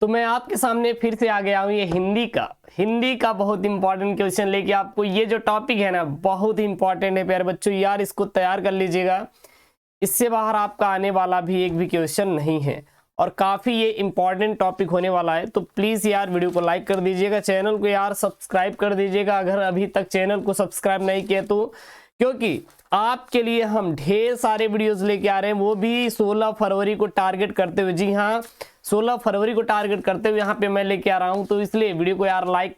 तो मैं आपके सामने फिर से आ गया हूँ ये हिंदी का बहुत इंपॉर्टेंट क्वेश्चन लेके। आपको ये जो टॉपिक है ना बहुत ही इंपॉर्टेंट है प्यारे बच्चों, यार इसको तैयार कर लीजिएगा। इससे बाहर आपका आने वाला भी एक भी क्वेश्चन नहीं है और काफ़ी ये इंपॉर्टेंट टॉपिक होने वाला है। तो प्लीज़ यार वीडियो को लाइक कर दीजिएगा, चैनल को यार सब्सक्राइब कर दीजिएगा अगर अभी तक चैनल को सब्सक्राइब नहीं किया तो, क्योंकि आपके लिए हम ढेर सारे वीडियोस लेके आ रहे हैं, वो भी 16 फरवरी को टारगेट करते हुए। जी हाँ, 16 फरवरी को टारगेट करते हुए यहाँ पे मैं लेके आ रहा हूँ। तो इसलिए वीडियो को यार लाइक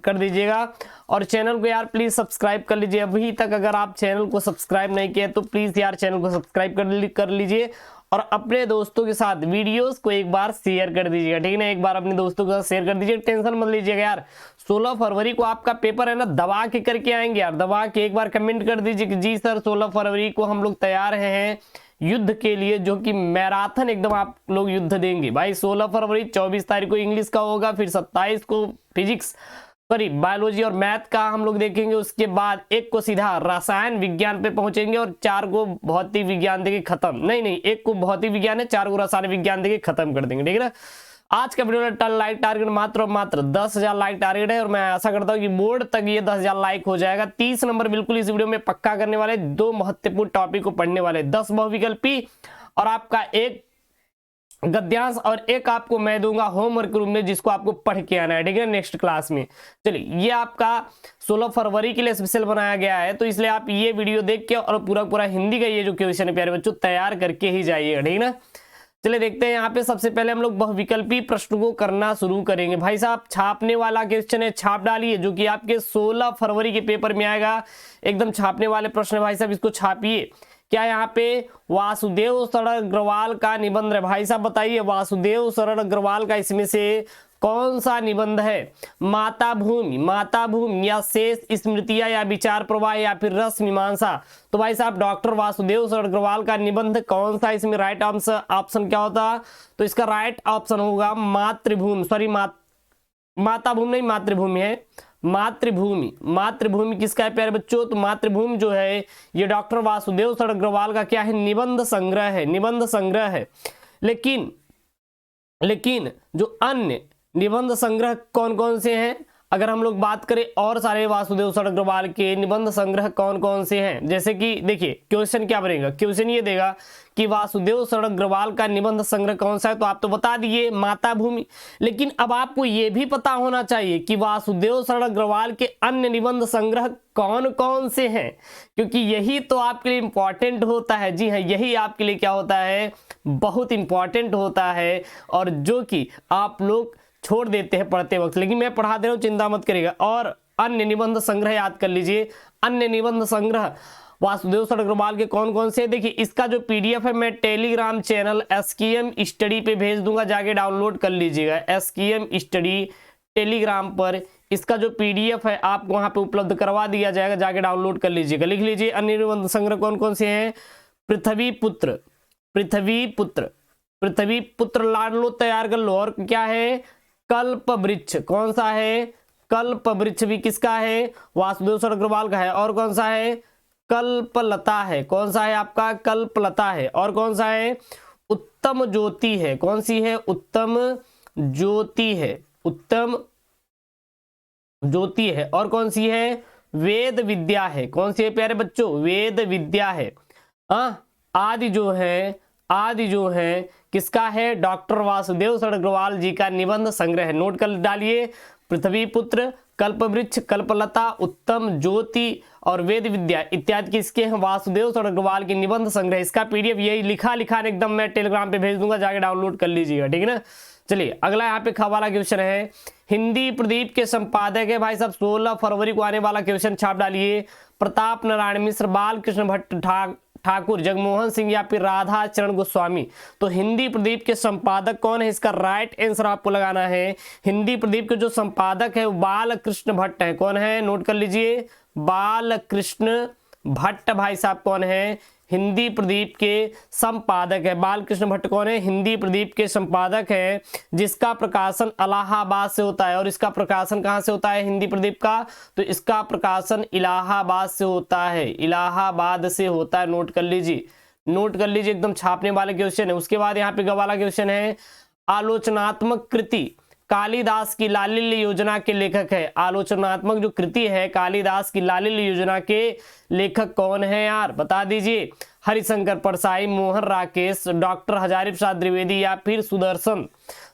कर दीजिएगा और चैनल को यार प्लीज़ सब्सक्राइब कर लीजिए। अभी तक अगर आप चैनल को सब्सक्राइब नहीं किए तो प्लीज़ यार चैनल को सब्सक्राइब कर लीजिए और अपने दोस्तों के साथ वीडियोस को एक बार शेयर कर दीजिएगा, ठीक है ना। एक बार अपने दोस्तों के साथ शेयर कर दीजिए, टेंशन मत लीजिएगा यार। 16 फरवरी को आपका पेपर है ना, दबा के करके आएंगे यार, दबा के। एक बार कमेंट कर दीजिए कि जी सर 16 फरवरी को हम लोग तैयार हैं युद्ध के लिए, जो कि मैराथन एकदम आप लोग युद्ध देंगे भाई। 16 फरवरी 24 तारीख को इंग्लिश का होगा, फिर 27 को फिजिक्स सॉरी बायोलॉजी और मैथ का हम लोग देखेंगे। उसके बाद 1 को सीधा रसायन विज्ञान पे पहुंचेंगे और 4 को भौतिक विज्ञान देके खत्म। नहीं 1 को भौतिक विज्ञान है, 4 को रसायन विज्ञान देके खत्म कर देंगे, ठीक है ना। आज का वीडियो लाइक टारगेट मात्र और मात्र 10,000 लाइक टारगेट है और मैं आशा करता हूँ कि बोर्ड तक ये 10,000 लाइक हो जाएगा। 30 नंबर बिल्कुल इस वीडियो में पक्का करने वाले, 2 महत्वपूर्ण टॉपिक को पढ़ने वाले, 10 बहुविकल्पी और आपका 1 गद्यांश और 1 आपको मैं दूंगा होमवर्क रूम में, जिसको आपको पढ़ के आना है, ठीक है, नेक्स्ट क्लास में। चलिए, ये आपका 16 फरवरी के लिए स्पेशल बनाया गया है, तो इसलिए आप ये वीडियो देख के और पूरा हिंदी का ये जो क्वेश्चन है प्यारे बच्चों तैयार करके ही जाइएगा, ठीक है ना। चलिए देखते हैं, यहाँ पे सबसे पहले हम लोग बहुविकल्पी प्रश्न को करना शुरू करेंगे। भाई साहब छापने वाला क्वेश्चन है, छाप डालिए, जो कि आपके 16 फरवरी के पेपर में आएगा। एकदम छापने वाले प्रश्न है भाई साहब, इसको छापिए। क्या यहाँ पे वासुदेव शरण अग्रवाल का निबंध है? भाई साहब बताइए, वासुदेव शरण अग्रवाल का इसमें से कौन सा निबंध है? माता भूमि या शेष स्मृतियां या विचार प्रवाह या फिर रस मीमांसा? तो भाई साहब डॉक्टर वासुदेव शरण अग्रवाल का निबंध कौन सा? इसमें राइट ऑप्शन क्या होता? तो इसका राइट ऑप्शन होगा मातृभूमि, सॉरी माता भूमि नहीं, मातृभूमि है। मातृभूमि किसका है प्यारे बच्चों? तो मातृभूमि जो है ये डॉक्टर वासुदेव शरण अग्रवाल का क्या है? निबंध संग्रह है। लेकिन जो अन्य निबंध संग्रह कौन कौन से हैं? अगर हम लोग बात करें और सारे वासुदेव शरण अग्रवाल के निबंध संग्रह कौन कौन से हैं, जैसे कि देखिए क्वेश्चन क्या बनेगा, क्वेश्चन ये देगा कि वासुदेव शरण अग्रवाल का निबंध संग्रह कौन सा है, तो आप तो बता दिए माता भूमि। लेकिन अब आपको ये भी पता होना चाहिए कि वासुदेव शरण अग्रवाल के अन्य निबंध संग्रह कौन कौन से हैं, क्योंकि यही तो आपके लिए इंपॉर्टेंट होता है। जी हाँ, यही आपके लिए क्या होता है? बहुत इंपॉर्टेंट होता है, और जो कि आप लोग छोड़ देते हैं पढ़ते वक्त, लेकिन मैं पढ़ा दे रहा हूं, चिंता मत करिएगा। और अन्य निबंध संग्रह याद कर लीजिए, अन्य निबंध संग्रह वासुदेव शरण अग्रवाल के कौन कौन से? देखिए इसका जो पीडीएफ है मैं टेलीग्राम चैनल एसकेएम स्टडी पे भेज दूंगा, जाके डाउनलोड कर लीजिएगा। एसकेएम स्टडी टेलीग्राम पर इसका जो पीडीएफ है आपको वहां पे उपलब्ध करवा दिया जाएगा, जाके डाउनलोड कर लीजिएगा। लिख लीजिए अन्य निबंध संग्रह कौन कौन से हैं? पृथ्वी पुत्र लाडलो तैयार कर लो। और क्या है? कल्प वृक्ष, कौन सा है? कल्प वृक्ष भी किसका है? वासुदेव शरण अग्रवाल का है। और कौन सा है? कल्पलता है। कौन सा है आपका? कल्पलता है। और कौन सा है? उत्तम ज्योति है। कौन सी है? उत्तम ज्योति है। और कौन सी है? वेद विद्या है। कौन सी है प्यारे बच्चों? वेद विद्या है। आदि जो है किसका है? डॉक्टर वासुदेव शरण अग्रवाल जी का निबंध संग्रह है। नोट कर डालिए, पृथ्वी पुत्र, कल्पवृक्ष, कल्पलता, उत्तम ज्योति और वेद विद्या इत्यादि किसके हैं? वासुदेव शरण अग्रवाल के निबंध संग्रह। इसका पीडीएफ यही लिखा एकदम मैं टेलीग्राम पे भेज दूंगा, जाके डाउनलोड कर लीजिएगा, ठीक है ना। चलिए अगला यहाँ पे वाला क्वेश्चन है, हिंदी प्रदीप के संपादक है भाई साहब 16 फरवरी को आने वाला क्वेश्चन, छाप डालिए। प्रताप नारायण मिश्र, बालकृष्ण भट्ट ठाकुर, जगमोहन सिंह या फिर राधा चरण गोस्वामी? तो हिंदी प्रदीप के संपादक कौन है? इसका राइट आंसर आपको लगाना है। हिंदी प्रदीप के जो संपादक है वो बालकृष्ण भट्ट है। कौन है? नोट कर लीजिए, बालकृष्ण भट्ट भाई साहब कौन है? हिंदी प्रदीप के संपादक है। बालकृष्ण भट्ट कौन है? हिंदी प्रदीप के संपादक है, जिसका प्रकाशन इलाहाबाद से होता है। और इसका प्रकाशन कहाँ से होता है हिंदी प्रदीप का? तो इसका प्रकाशन इलाहाबाद से होता है, इलाहाबाद से होता है। नोट कर लीजिए, एकदम छापने वाले क्वेश्चन है। उसके बाद यहाँ पे वाला क्वेश्चन है, आलोचनात्मक कृति कालिदास की लालिल्य योजना के लेखक है। आलोचनात्मक जो कृति है कालिदास की लालिल्य योजना के लेखक कौन है यार, बता दीजिए। हरिशंकर परसाई, मोहन राकेश, डॉक्टर हजारी प्रसाद द्विवेदी या फिर सुदर्शन।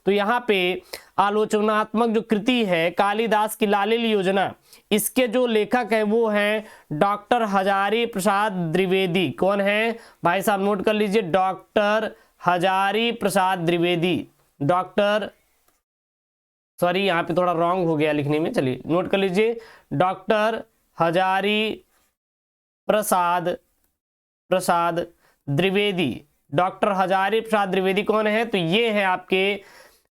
तो यहाँ पे आलोचनात्मक जो कृति है कालिदास की लालिल्य योजना, इसके जो लेखक है वो हैं डॉक्टर हजारी प्रसाद द्विवेदी। कौन है भाई साहब, नोट कर लीजिए, doctor Hazari Prasad Dwivedi. Doctor, sorry यहाँ पे थोड़ा रॉन्ग हो गया लिखने में, चलिए नोट कर लीजिए, डॉक्टर हजारी प्रसाद द्विवेदी। डॉक्टर हजारी प्रसाद द्विवेदी कौन है, तो ये है आपके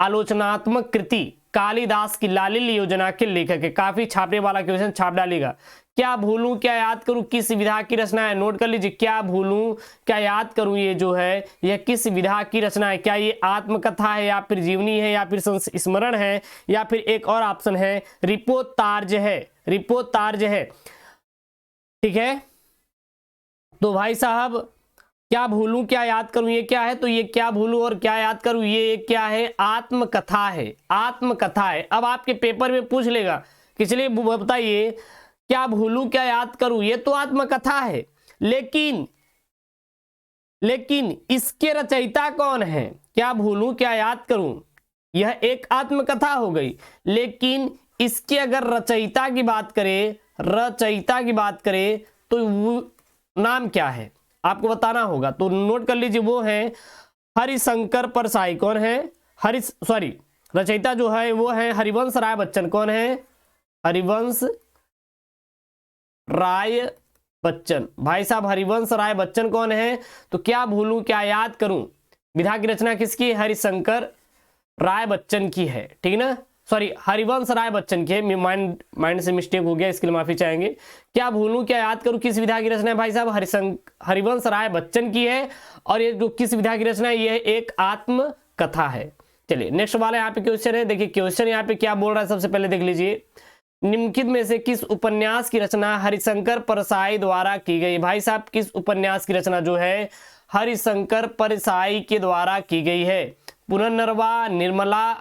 आलोचनात्मक कृति कालिदास की लालिल्य योजना के लेखक है। काफी छापने वाला क्वेश्चन छाप डालेगा। क्या भूलूं क्या याद करूं किस विधा की रचना है, नोट कर लीजिए, क्या भूलूं क्या याद करूं, ये जो है यह किस विधा की रचना है। क्या ये आत्मकथा है या फिर जीवनी है या फिर संस्मरण है या फिर एक और ऑप्शन है रिपोर्तार्ज है। रिपोर्तार्ज है, ठीक है। तो भाई साहब क्या भूलूं क्या याद करूं ये क्या है, तो ये क्या भूलूं और क्या याद करूं ये क्या है, आत्मकथा है। आत्मकथा है। अब आपके पेपर में पूछ लेगा कि चलिए बताइए क्या भूलूं क्या याद करूं, ये तो आत्मकथा है, लेकिन इसके रचयिता कौन है। क्या भूलूं क्या याद करूं यह एक आत्मकथा हो गई, लेकिन इसके अगर रचयिता की बात करें तो वो नाम क्या है आपको बताना होगा। तो नोट कर लीजिए, वो है हरिशंकर परसाई। कौन है, रचयिता जो है वो है हरिवंश राय बच्चन। कौन है, हरिवंश राय बच्चन। भाई साहब हरिवंश राय बच्चन कौन है, तो क्या भूलूं क्या याद करूं विधा की रचना किसकी है, हरिशंकर राय बच्चन की है, ठीक ना, सॉरी हरिवंश राय बच्चन की है। माइंड से मिस्टेक हो गया, इसके लिए माफी चाहेंगे। क्या भूलूं क्या याद करूं किस विधा की रचना है, भाई साहब हरिवंश राय बच्चन की है। और ये जो किस विधा की रचना है, ये एक आत्मकथा है। चलिए नेक्स्ट वाला यहाँ पे क्वेश्चन है, देखिए क्वेश्चन यहाँ पे क्या बोल रहा है, सबसे पहले देख लीजिए, निम्नलिखित में से किस उपन्यास की रचना हरिशंकर परसाई द्वारा की गई। भाई साहब किस उपन्यास की रचना जो है हरिशंकर परसाई के द्वारा की गई है, पुनर्नवा, निर्मला,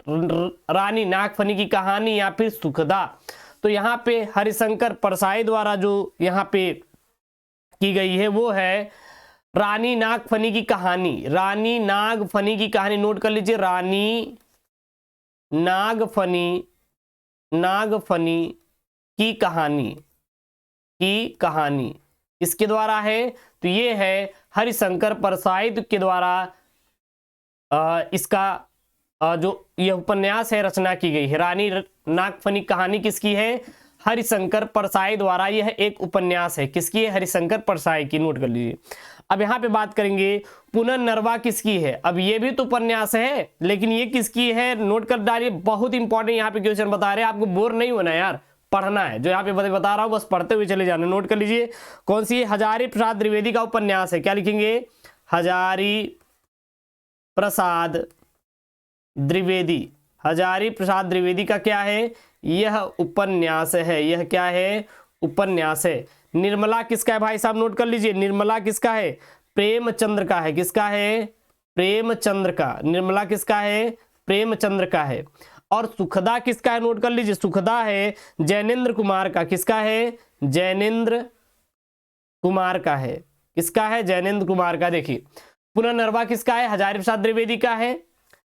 रानी नागफनी की कहानी या फिर सुखदा। तो यहाँ पे हरिशंकर परसाई द्वारा जो यहाँ पे की गई है वो है रानी नागफनी की कहानी। रानी नागफनी की कहानी नोट कर लीजिए, रानी नागफनी की कहानी इसके द्वारा है, तो ये है हरिशंकर परसाई के द्वारा इसका जो यह उपन्यास है रचना की गई है। रानी नागफनी कहानी किसकी है, हरिशंकर परसाई द्वारा यह एक उपन्यास है। किसकी है, हरिशंकर परसाई की, नोट कर लीजिए। अब यहाँ पे बात करेंगे पुनर्नवा किसकी है। अब ये भी तो उपन्यास है, लेकिन ये किसकी है, नोट कर डालिए, बहुत इंपॉर्टेंट यहाँ पे क्वेश्चन बता रहे हैं, आपको बोर नहीं होना यार, पढ़ना है। जो यहाँ पे बता रहा हूँ बस पढ़ते हुए चले जाना। नोट कर लीजिए कौन सी, हजारी प्रसाद द्विवेदी का उपन्यास है। क्या लिखेंगे, हजारी प्रसाद द्विवेदी। हजारी प्रसाद द्विवेदी का क्या है, यह उपन्यास है। यह क्या है, उपन्यास है। निर्मला किसका है भाई साहब, नोट कर लीजिए, निर्मला किसका है, प्रेमचंद्र का है। किसका है, प्रेमचंद्र का। निर्मला किसका है, प्रेमचंद्र का है। और सुखदा किसका है, नोट कर लीजिए, सुखदा है जैनेन्द्र कुमार का। किसका है, जैनेन्द्र कुमार का है। किसका है, जैनेन्द्र कुमार का। देखिए पुनर्नवा किसका है, हजारी प्रसाद द्विवेदी का है।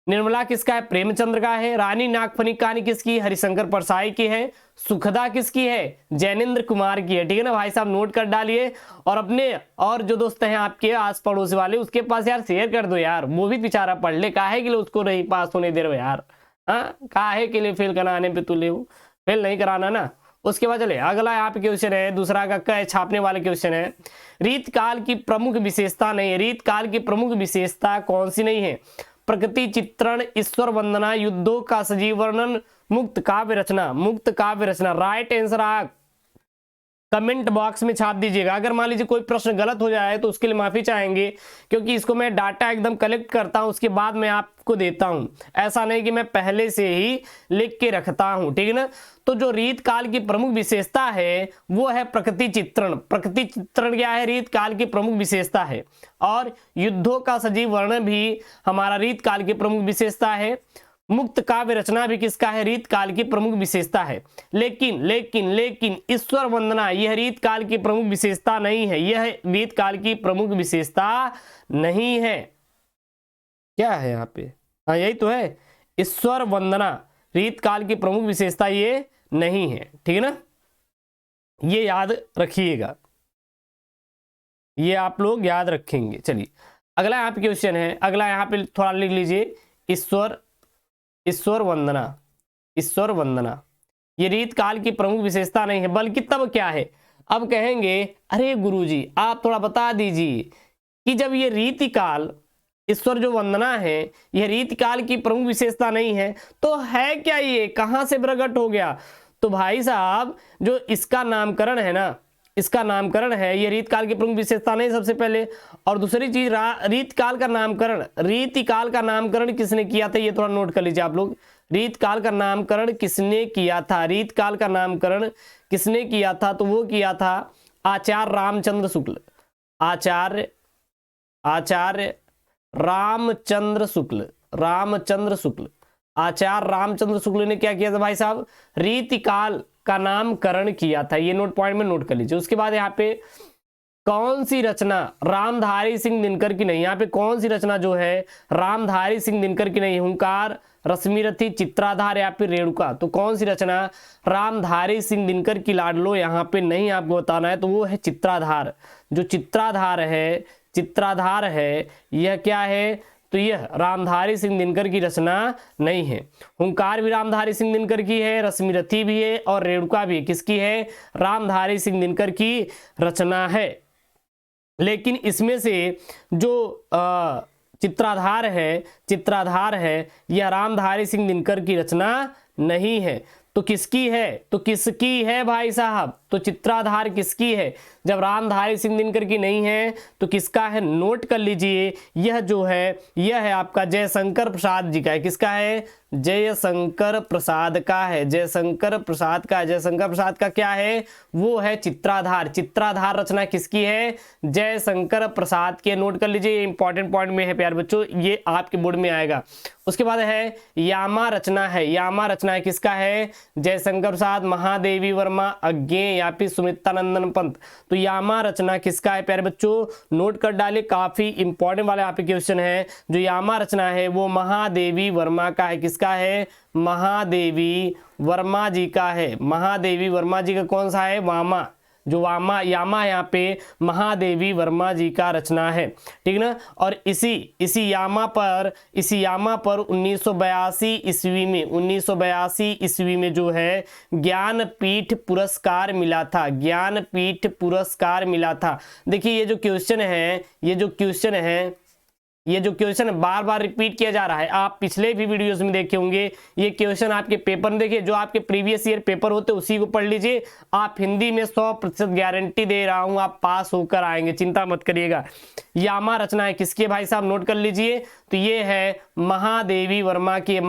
निर्मला किसका है, प्रेमचंद्र का है। रानी नागफनी कहानी किसकी, हरिशंकर परसाई की है। सुखदा किसकी है, जैनेन्द्र कुमार की है। ठीक है ना भाई साहब, नोट कर डालिए। और अपने और जो दोस्त हैं आपके आस पड़ोस वाले उसके पास यार शेयर कर दो यार, वो भी बेचारा पढ़ ले, काहे के लिए उसको नहीं पास होने दे रहे हो यार, हाँ काहे के लिए फेल कराने पे तुले हो, फेल नहीं कराना ना। उसके बाद चले अगला यहाँ पे क्वेश्चन है, दूसरा का छापने वाले क्वेश्चन है, रीतकाल की प्रमुख विशेषता नहीं है। रीतकाल की प्रमुख विशेषता कौन सी नहीं है, प्रकृति चित्रण, ईश्वर वंदना, युद्धों का सजीव वर्णन, मुक्त काव्य रचना। मुक्त काव्य रचना राइट आंसर कमेंट बॉक्स में छाप दीजिएगा। अगर मान लीजिए कोई प्रश्न गलत हो जाए तो उसके लिए माफी चाहेंगे, क्योंकि इसको मैं डाटा एकदम कलेक्ट करता हूं, उसके बाद मैं आपको देता हूं। ऐसा नहीं कि मैं पहले से ही लिख के रखता हूं, ठीक है ना। तो जो रीत काल की प्रमुख विशेषता है वो है प्रकृति चित्रण। प्रकृति चित्रण क्या है? रीत काल की प्रमुख विशेषता है। और युद्धों का सजीव वर्णन भी हमारा रीत काल की प्रमुख विशेषता है। मुक्त काव्य रचना भी किसका है? रीत काल की प्रमुख विशेषता है। लेकिन लेकिन लेकिन ईश्वर वंदना यह रीत काल की प्रमुख विशेषता नहीं है। यह रीत काल की प्रमुख विशेषता नहीं है। क्या है यहाँ पे? हाँ, यही तो है, ईश्वर वंदना रीत काल की प्रमुख विशेषता ये नहीं है, ठीक है ना। ये याद रखिएगा, ये आप लोग याद रखेंगे। चलिए अगला यहाँ पे क्वेश्चन है, अगला यहाँ पे थोड़ा लिख लीजिए। ईश्वर वंदना, ईश्वर वंदना ये रीत काल की प्रमुख विशेषता नहीं है, बल्कि तब क्या है? अब कहेंगे अरे गुरुजी आप थोड़ा बता दीजिए कि जब ये रीति काल, ईश्वर जो वंदना है यह रीति काल की प्रमुख विशेषता नहीं है तो है क्या? ये कहां से प्रकट हो गया? तो भाई साहब जो इसका नामकरण है ना, इसका नामकरण है, ये रीत काल की प्रमुख विशेषता नहीं सबसे पहले। और दूसरी चीज रीत काल का नामकरण, रीति काल का नामकरण किसने किया था? ये थोड़ा नोट कर लीजिए आप लोग। रीत काल का नामकरण किसने किया था? रीत काल का नामकरण किसने किया था? तो वो किया था आचार्य रामचंद्र शुक्ल। आचार्य रामचंद्र शुक्ल, रामचंद्र शुक्ल, आचार्य रामचंद्र शुक्ल ने क्या किया था भाई साहब? रीति काल का नामकरण किया था। ये नोट पॉइंट में नोट कर लीजिए। उसके बाद यहाँ पे कौन सी रचना रामधारी सिंह दिनकर की नहीं? यहाँ पे कौन सी रचना जो है रामधारी सिंह दिनकर की नहीं? हुंकार, रश्मिरथी, चित्राधार या फिर रेणुका? तो कौन सी रचना रामधारी सिंह दिनकर की लाडलो यहाँ पे नहीं आपको बताना है, तो वो है चित्राधार। जो चित्राधार है यह क्या है? तो यह रामधारी सिंह दिनकर की रचना नहीं है। हुंकार भी रामधारी सिंह दिनकर की है, रश्मिरथी भी है और रेणुका भी किसकी है? रामधारी सिंह दिनकर की रचना है। लेकिन इसमें से जो चित्राधार है यह रामधारी सिंह दिनकर की रचना नहीं है। तो किसकी है? तो किसकी है भाई साहब? तो चित्राधार किसकी है? जब रामधारी सिंह दिनकर की नहीं है तो किसका है? नोट कर लीजिए। यह जो है यह है आपका जयशंकर प्रसाद जी का है। किसका है? जयशंकर प्रसाद का है। जयशंकर प्रसाद का, जयशंकर प्रसाद का क्या है? वो है चित्राधार। चित्राधार रचना किसकी है? जयशंकर प्रसाद के। नोट कर लीजिए, इंपॉर्टेंट पॉइंट में है प्यारे बच्चों, ये आपके बोर्ड में आएगा। उसके बाद है यामा रचना है। यामा रचना है किसका है? जयशंकर प्रसाद, महादेवी वर्मा, अज्ञेय या फिर सुमित्रानंदन पंत। तो यामा रचना किसका है प्यारे बच्चों? नोट कर डाले, काफी इंपॉर्टेंट वाले यहाँ पे क्वेश्चन है। जो यामा रचना है वो महादेवी वर्मा का है। किसका है? महादेवी वर्मा जी का है। महादेवी वर्मा जी का कौन सा है? वामा। जो यामा यहाँ पे महादेवी वर्मा जी का रचना है, ठीक ना। और इसी यामा पर 1982 ईस्वी में जो है ज्ञानपीठ पुरस्कार मिला था। ज्ञानपीठ पुरस्कार मिला था। देखिए ये जो क्वेश्चन है बार बार रिपीट किया जा रहा है। आप पिछले भी वीडियोस में देखे होंगे। ये क्वेश्चन आपके पेपर में देखिए, जो आपके प्रीवियस ईयर पेपर होते उसी को पढ़ लीजिए। आप हिंदी में 100% गारंटी दे रहा हूं, आप पास होकर आएंगे, चिंता मत करिएगा। यामा रचना है किसकी भाई साहब? नोट कर लीजिए। तो ये है महादेवी वर्मा की।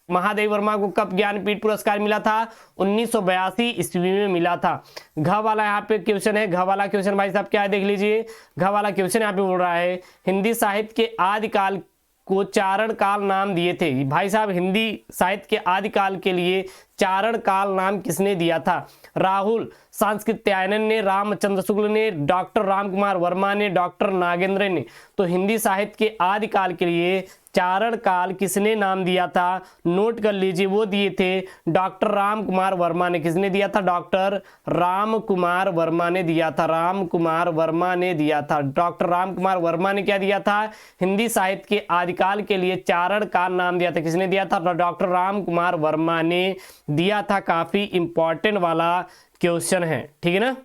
महादेवी वर्मा को कब ज्ञानपीठ पुरस्कार मिला था? 1982 ईस्वी में मिला था। घ वाला यहाँ पे क्वेश्चन है। घ वाला क्वेश्चन भाई साहब क्या है देख लीजिए। घ वाला क्वेश्चन यहाँ पे बोल रहा है हिंदी साहित्य के आदिकाल को चारण काल नाम दिए थे। भाई साहब हिंदी साहित्य के आदिकाल के लिए चारण काल नाम किसने दिया था? राहुल सांस्कृत्यायन ने, रामचंद्र शुक्ल ने, डॉक्टर रामकुमार वर्मा ने, डॉक्टर नागेंद्र ने। तो हिंदी साहित्य के आदिकाल के लिए चारण काल किसने नाम दिया था? नोट कर लीजिए, वो दिए थे डॉक्टर रामकुमार वर्मा ने। किसने दिया था? डॉक्टर रामकुमार वर्मा ने दिया था। रामकुमार वर्मा ने दिया था। डॉक्टर रामकुमार वर्मा ने क्या दिया था? हिंदी साहित्य के आदिकाल के लिए चारण काल नाम दिया था। किसने दिया था? डॉक्टर रामकुमार वर्मा ने दिया था। काफी इंपॉर्टेंट वाला क्वेश्चन है, ठीक है ना।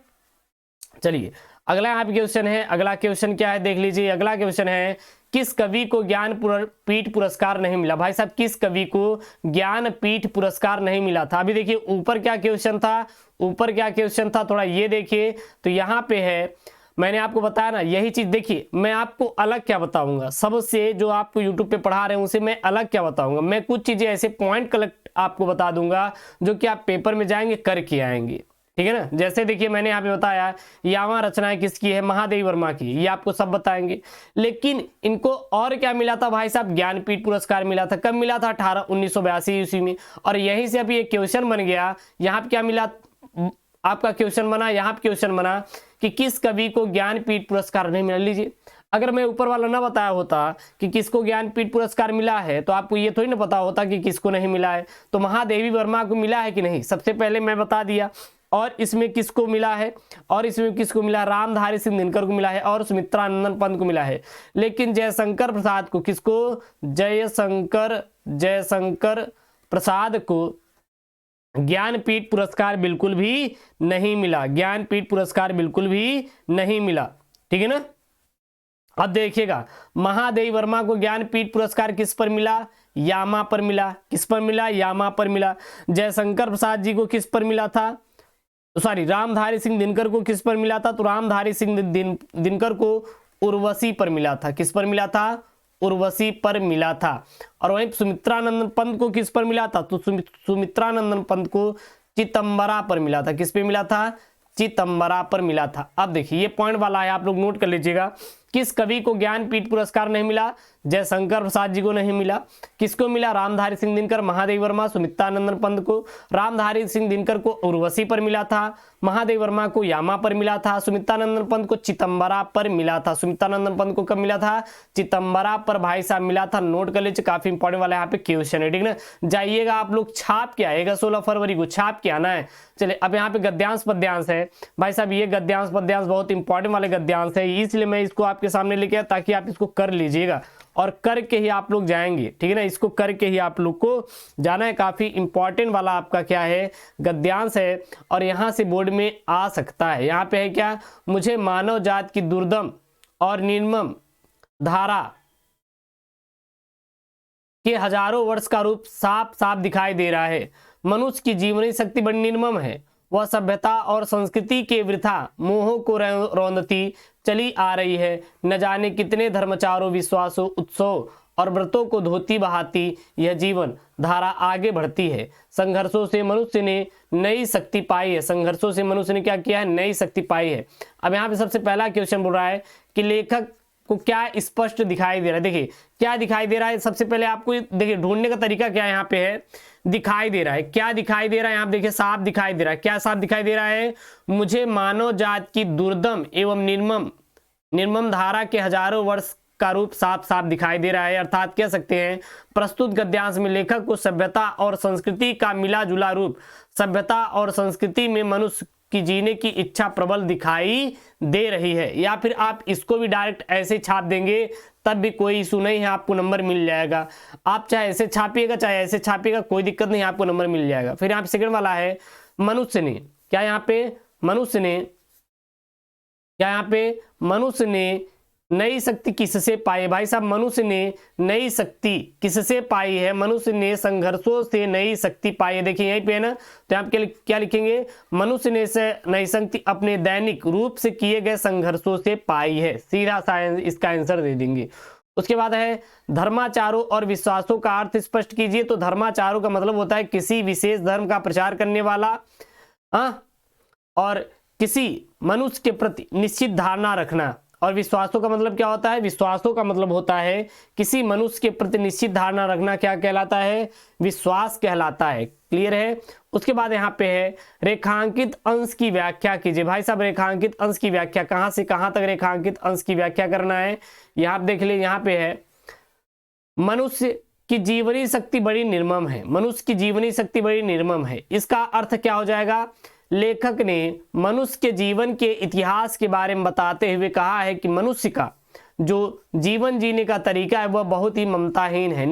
चलिए अगला यहाँ पे क्वेश्चन है। अगला क्वेश्चन क्या है देख लीजिए। अगला क्वेश्चन है किस कवि को ज्ञानपीठ पुरस्कार नहीं मिला? भाई साहब किस कवि को ज्ञानपीठ पुरस्कार नहीं मिला था? अभी देखिए ऊपर क्या क्वेश्चन था, ऊपर क्या क्वेश्चन था, थोड़ा ये देखिए। तो यहाँ पे है, मैंने आपको बताया ना यही चीज। देखिए मैं आपको अलग क्या बताऊंगा, सबसे जो आपको यूट्यूब पे पढ़ा रहे हैं उसे मैं अलग क्या बताऊंगा। मैं कुछ चीजें ऐसे पॉइंट कलेक्ट आपको बता दूंगा जो कि आप पेपर में जाएंगे करके आएंगे, ठीक है ना। जैसे देखिए मैंने यहाँ पे बताया यामा रचनाएं किसकी है, महादेवी वर्मा की, ये आपको सब बताएंगे। लेकिन इनको और क्या मिला था भाई साहब? ज्ञानपीठ पुरस्कार मिला था। कब मिला था? 1982 ईस्वी में। और यहीं से अभी एक क्वेश्चन बन गया, यहाँ पे क्या मिला आपका क्वेश्चन बना, यहाँ पे क्वेश्चन बना कि किस कवि को ज्ञानपीठ पुरस्कार नहीं मिला। लीजिए अगर मैं ऊपर वाला ना बताया होता कि किसको ज्ञानपीठ पुरस्कार मिला है तो आपको ये थोड़ी ना पता होता कि किसको नहीं मिला है। तो महादेवी वर्मा को मिला है कि नहीं, सबसे पहले मैं बता दिया। और इसमें किसको मिला है, और इसमें किसको मिला? रामधारी सिंह दिनकर को मिला है और सुमित्रानंदन पंत को मिला है। लेकिन जयशंकर प्रसाद को, किसको? जयशंकर प्रसाद को ज्ञानपीठ पुरस्कार बिल्कुल भी नहीं मिला, ज्ञानपीठ पुरस्कार बिल्कुल भी नहीं मिला, ठीक है ना। अब देखिएगा महादेवी वर्मा को ज्ञानपीठ पुरस्कार किस पर मिला? यामा पर मिला। किस पर मिला? यामा पर मिला। जयशंकर प्रसाद जी को किस पर मिला था? सॉरी, रामधारी सिंह दिनकर को किस पर मिला था? तो रामधारी सिंह दिनकर को उर्वशी पर मिला था। किस पर मिला था? उर्वशी पर मिला था। और वहीं सुमित्रानंदन पंत को किस पर मिला था? तो सुमित्रानंदन पंत को चितंबरा पर मिला था। किस पे मिला था? चितंबरा पर मिला था। अब देखिए ये पॉइंट वाला है, आप लोग नोट कर लीजिएगा। किस कवि को ज्ञानपीठ पुरस्कार नहीं मिला? जयशंकर प्रसाद जी को नहीं मिला। किसको मिला? रामधारी सिंह दिनकर, महादेवी वर्मा, सुमित्रानंदन पंत को। रामधारी सिंह दिनकर को उर्वशी पर मिला था, महादेवी वर्मा को यामा पर मिला था, सुमित्रानंदन पंत को चितंबरा पर मिला था। सुमित्रानंदन पंत को कब मिला था? चितंबरा पर भाई साहब मिला था। नोट कर लीजिए, काफी इंपॉर्टेंट वाला यहाँ पे क्वेश्चन है, ठीक ना। जाइएगा आप लोग छाप के आएगा, 16 फरवरी को छाप के आना है। चलिए अब यहाँ पे गद्यांश पद्यांश है भाई साहब, ये गद्यांश पद्यांश बहुत इंपॉर्टेंट वाले गद्यांश है, इसलिए मैं इसको आपके सामने लेके आया ताकि आप इसको कर लीजिएगा और करके ही आप लोग जाएंगे, ठीक है ना। इसको करके ही आप लोग को जाना है। काफी इंपॉर्टेंट वाला आपका क्या है? गद्यांश है। और यहां से बोर्ड में आ सकता है। यहाँ पे है क्या? मुझे मानव जात की दुर्दम और निर्मम धारा के हजारों वर्ष का रूप साफ साफ दिखाई दे रहा है। मनुष्य की जीवनी शक्ति बड़ी निर्मम है, वह सभ्यता और संस्कृति के वृथा मोहों को रौंदती चली आ रही है। न जाने कितने धर्मचारों, विश्वासों, उत्सव और व्रतों को धोती बहाती यह जीवन धारा आगे बढ़ती है। संघर्षों से मनुष्य ने नई शक्ति पाई है। संघर्षों से मनुष्य ने क्या किया है? नई शक्ति पाई है। अब यहाँ पे सबसे पहला क्वेश्चन बोल रहा है कि लेखक को क्या स्पष्ट दिखाई दे रहा है। देखिए क्या दिखाई दे रहा है, सबसे पहले आपको देखिए ढूंढने का तरीका क्या यहाँ पे है। दिखाई दे रहा है, क्या दिखाई दे रहा है? यहाँ देखिए साफ दिखाई दे रहा है। क्या साफ दिखाई दे रहा है? मुझे मानव जात की दुर्दम एवं निर्मम धारा के हजारों वर्ष का रूप साफ साफ दिखाई दे रहा है। अर्थात कह सकते हैं प्रस्तुत गद्यांश में लेखक को सभ्यता और संस्कृति का मिला जुला रूप, सभ्यता और संस्कृति में मनुष्य की जीने की इच्छा प्रबल दिखाई दे रही है। या फिर आप इसको भी डायरेक्ट ऐसे छाप देंगे तब भी कोई इशू नहीं है, आपको नंबर मिल जाएगा। आप चाहे ऐसे छापिएगा चाहे ऐसे छापिएगा, कोई दिक्कत नहीं, आपको नंबर मिल जाएगा। फिर यहाँ पे सेकंड वाला है मनुष्य ने, क्या यहाँ पे मनुष्य ने, क्या यहाँ पे मनुष्य ने नई शक्ति किससे पाई? भाई साहब मनुष्य ने नई शक्ति किससे पाई है? मनुष्य ने संघर्षों से नई शक्ति पाई है। देखिए यहीं पे है ना, तो आप क्या लिखेंगे? मनुष्य ने नई शक्ति अपने दैनिक रूप से किए गए संघर्षों से पाई है। सीधा सा इसका आंसर दे देंगे। उसके बाद है धर्माचारों और विश्वासों का अर्थ स्पष्ट कीजिए। तो धर्माचारों का मतलब होता है किसी विशेष धर्म का प्रचार करने वाला, और किसी मनुष्य के प्रति निश्चित धारणा रखना। और विश्वासों का मतलब क्या होता है? विश्वासों का मतलब होता है किसी मनुष्य के प्रति निश्चित धारणा रखना। क्या कहलाता है? विश्वास कहलाता है। क्लियर है? उसके बाद यहाँ पे है रेखांकित अंश की व्याख्या कीजिए। भाई साहब रेखांकित अंश की व्याख्या, कहाँ से कहाँ तक रेखांकित अंश की व्याख्या करना है? यहाँ आप देख लीजिए, यहाँ पे है मनुष्य की जीवनी शक्ति बड़ी निर्मम है। मनुष्य की जीवनी शक्ति बड़ी निर्मम है, इसका अर्थ क्या हो जाएगा? लेखक ने मनुष्य के जीवन के इतिहास के बारे में बताते हुए कहा है कि मनुष्य का जो जीवन जीने का तरीका है वह बहुत ही ममताहीन है,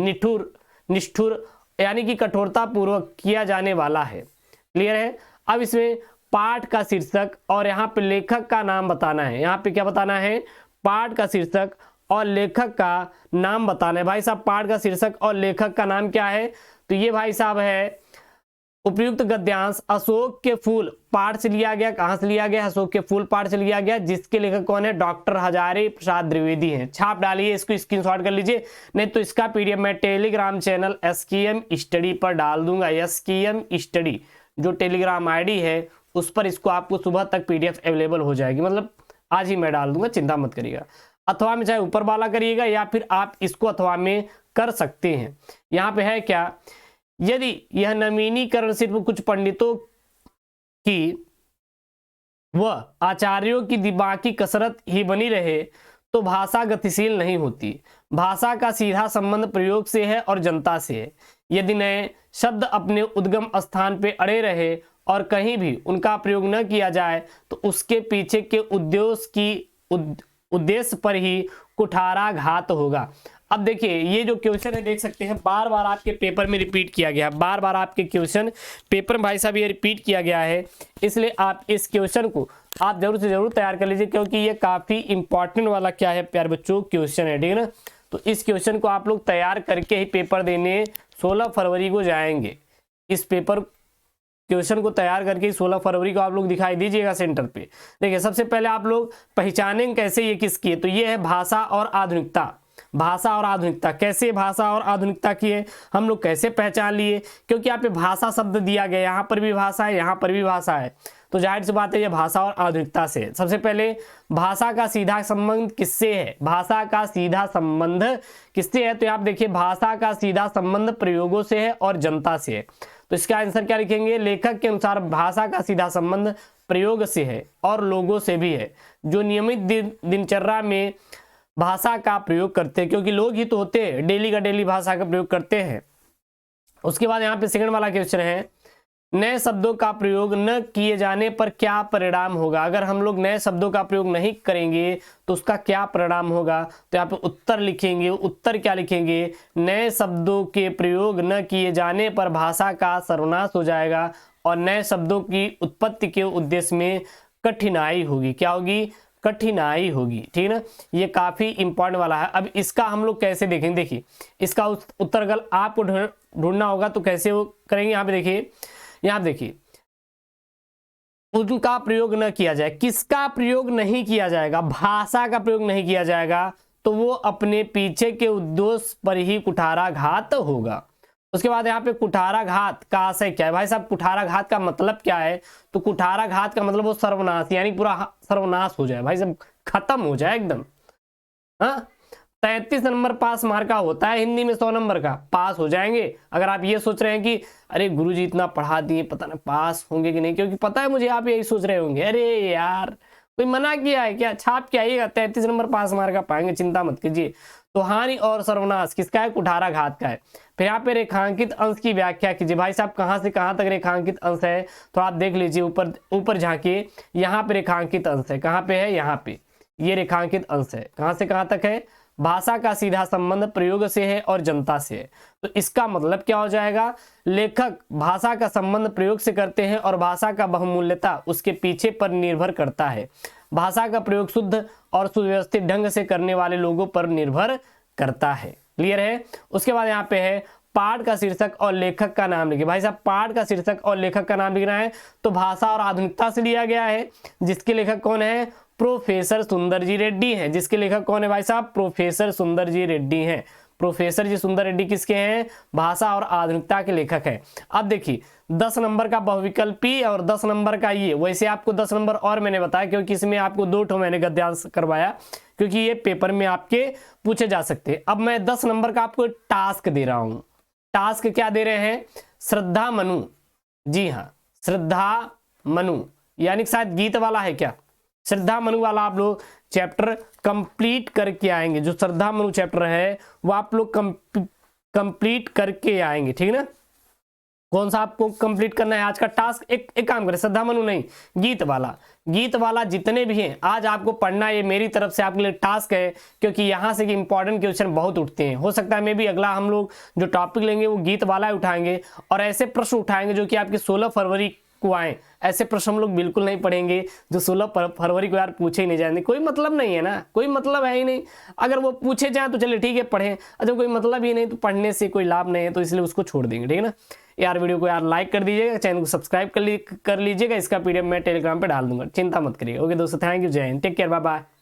निष्ठुर यानी कि कठोरता पूर्वक किया जाने वाला है। क्लियर है? अब इसमें पाठ का शीर्षक और यहाँ पे लेखक का नाम बताना है। यहाँ पे क्या बताना है? पाठ का शीर्षक और लेखक का नाम बताना है। भाई साहब पाठ का शीर्षक और लेखक का नाम क्या है? तो ये भाई साहब है उपयुक्त गद्यांश अशोक के फूल पाठ से लिया गया। कहां से लिया गया? अशोक के फूल पाठ से लिया गया, जिसके लेखक कौन है? डॉक्टर हजारी प्रसाद द्विवेदी हैं। छाप डालिए, इसको स्क्रीनशॉट कर लीजिए, नहीं तो इसका पीडीएफ मैं टेलीग्राम चैनल एसकेएम स्टडी पर डाल दूंगा। एसकेएम स्टडी जो टेलीग्राम आईडी है उस पर इसको आपको सुबह तक पीडीएफ अवेलेबल हो जाएगी, मतलब आज ही मैं डाल दूंगा, चिंता मत करिएगा। अथवा में चाहे ऊपर वाला करिएगा या फिर आप इसको अथवा में कर सकते हैं। यहाँ पे है क्या, यदि यह नवीनीकरण सिर्फ कुछ पंडितों की व आचार्यों की दिमाग की कसरत ही बनी रहे तो भाषा गतिशील नहीं होती। भाषा का सीधा संबंध प्रयोग से है और जनता से है। यदि नए शब्द अपने उद्गम स्थान पे अड़े रहे और कहीं भी उनका प्रयोग न किया जाए तो उसके पीछे के उद्देश्य पर ही कुठाराघात होगा। अब देखिए ये जो क्वेश्चन है देख सकते हैं बार बार आपके पेपर में रिपीट किया गया है, बार बार आपके क्वेश्चन पेपर में भाई साहब ये रिपीट किया गया है, इसलिए आप इस क्वेश्चन को आप जरूर से जरूर तैयार कर लीजिए, क्योंकि ये काफी इंपॉर्टेंट वाला क्या है प्यारे बच्चों क्वेश्चन है, ठीक है ना। तो इस क्वेश्चन को आप लोग तैयार करके ही पेपर देने 16 फरवरी को जाएंगे। इस पेपर क्वेश्चन को तैयार करके 16 फरवरी को आप लोग दिखाई दीजिएगा सेंटर पे। देखिए सबसे पहले आप लोग पहचानेंगे कैसे ये किसकी है, तो ये है भाषा और आधुनिकता। भाषा और आधुनिकता, कैसे भाषा और आधुनिकता की है, हम लोग कैसे पहचान लिए, क्योंकि यहाँ पे भाषा शब्द दिया गया, यहाँ पर भी भाषा है, यहाँ पर भी भाषा है, तो जाहिर सी बात है ये भाषा और आधुनिकता से है। सबसे पहले भाषा का सीधा संबंध किससे है? भाषा का सीधा संबंध किससे है? तो आप देखिए भाषा का सीधा संबंध प्रयोगों से है और जनता से है। तो इसका आंसर क्या लिखेंगे? लेखक के अनुसार भाषा का सीधा संबंध प्रयोग से है और लोगों से भी है, जो नियमित दिनचर्या में भाषा का प्रयोग करते हैं, क्योंकि लोग ही तो होते हैं डेली का डेली भाषा का प्रयोग करते हैं। उसके बाद यहाँ पे सेकंड वाला क्वेश्चन है, नए शब्दों का प्रयोग न किए जाने पर क्या परिणाम होगा? अगर हम लोग नए शब्दों का प्रयोग नहीं करेंगे तो उसका क्या परिणाम होगा? तो यहाँ पे उत्तर लिखेंगे। उत्तर क्या लिखेंगे? नए शब्दों के प्रयोग न किए जाने पर भाषा का सर्वनाश हो जाएगा और नए शब्दों की उत्पत्ति के उद्देश्य में कठिनाई होगी। क्या होगी? कठिनाई होगी, ठीक है ना। ये काफी इंपॉर्टेंट वाला है। अब इसका हम लोग कैसे देखेंगे? देखिए इसका उत्तर अगर आपको ढूंढना होगा तो कैसे वो करेंगे? यहाँ पे देखिए, यहाँ देखिए उनका प्रयोग न किया जाए, किसका प्रयोग नहीं किया जाएगा? भाषा का प्रयोग नहीं किया जाएगा तो वो अपने पीछे के उद्देश्य पर ही कुठाराघात होगा। उसके बाद यहाँ पे कुठाराघात का आशय क्या है? भाई साहब कुठाराघात का मतलब क्या है? तो कुठाराघात का मतलब वो सर्वनाश, यानी पूरा सर्वनाश हो जाए, भाई साहब खत्म हो जाए एकदम। हाँ 33 नंबर पास मार्क का होता है हिंदी में, 100 नंबर का पास हो जाएंगे। अगर आप ये सोच रहे हैं कि अरे गुरुजी इतना पढ़ा दिए पता नहीं पास होंगे कि नहीं, क्योंकि पता है मुझे आप यही सोच रहे होंगे, अरे यार कोई मना किया है क्या, छाप के आइएगा 33 नंबर पास मार्क का पाएंगे, चिंता मत कीजिए। तो हानि और सर्वनाश किसका है? कुठाराघात का है। फिर यहाँ पे रेखांकित अंश की व्याख्या कीजिए। भाई साहब कहाँ से कहाँ तक रेखांकित अंश है? तो आप देख लीजिए ऊपर ऊपर झांकिए, यहाँ पे रेखांकित अंश है। कहाँ पे है? यहाँ पे ये रेखांकित अंश है। कहाँ से कहाँ तक है? भाषा का सीधा संबंध प्रयोग से है और जनता से है। तो इसका मतलब क्या हो जाएगा? लेखक भाषा का संबंध प्रयोग से करते हैं और भाषा का बहुमूल्यता उसके पीछे पर निर्भर करता है। भाषा का प्रयोग शुद्ध और सुव्यवस्थित ढंग से करने वाले लोगों पर निर्भर करता है। क्लियर है? उसके बाद यहाँ पे है पाठ का शीर्षक और लेखक का नाम लिखिए। भाई साहब पाठ का शीर्षक और लेखक का नाम लिखना है तो भाषा और आधुनिकता से लिया गया है, जिसके लेखक कौन है? प्रोफेसर सुंदर जी रेड्डी हैं। जिसके लेखक कौन है भाई साहब? प्रोफेसर सुंदर जी रेड्डी हैं। प्रोफेसर जी सुंदर रेड्डी किसके हैं? भाषा और आधुनिकता के लेखक हैं। अब देखिए 10 नंबर का बहुविकल्पी और 10 नंबर का ये, वैसे आपको 10 नंबर और मैंने बताया क्योंकि इसमें आपको 2 ठो मैंने गद्यांश करवाया, क्योंकि ये पेपर में आपके पूछे जा सकते हैं। अब मैं 10 नंबर का आपको टास्क दे रहा हूं। टास्क क्या दे रहे हैं? श्रद्धा मनु, जी हाँ श्रद्धा मनु, यानी शायद गीत वाला है क्या? श्रद्धा मनु वाला आप लोग चैप्टर कंप्लीट करके आएंगे। जो श्रद्धा मनु चैप्टर है वो आप लोग कंप्लीट करके आएंगे, ठीक है ना। कौन सा आपको कंप्लीट करना है आज का टास्क? एक काम करें, श्रद्धा मनु नहीं, गीत वाला जितने भी हैं आज आपको पढ़ना, ये मेरी तरफ से आपके लिए टास्क है, क्योंकि यहाँ से इंपॉर्टेंट क्वेश्चन बहुत उठते हैं। हो सकता है मे भी अगला हम लोग जो टॉपिक लेंगे वो गीत वाला ही उठाएंगे और ऐसे प्रश्न उठाएंगे जो कि आपके 16 फरवरी को आए, ऐसे प्रश्न हम लोग बिल्कुल नहीं पढ़ेंगे जो 16 फरवरी को यार पूछे ही नहीं जाएंगे। कोई मतलब नहीं है ना, कोई मतलब है ही नहीं। अगर वो पूछे जाए तो चलिए ठीक है पढ़ें, अच्छा कोई मतलब ही नहीं तो पढ़ने से कोई लाभ नहीं है, तो इसलिए उसको छोड़ देंगे, ठीक है ना। यार वीडियो को यार लाइक कर दीजिएगा, चैनल को सब्सक्राइब कर लीजिएगा। इसका PDF मैं टेलीग्राम पे डाल दूंगा, चिंता मत करिए। ओके दोस्तों, thank you, Jai Hind, take care, bye bye.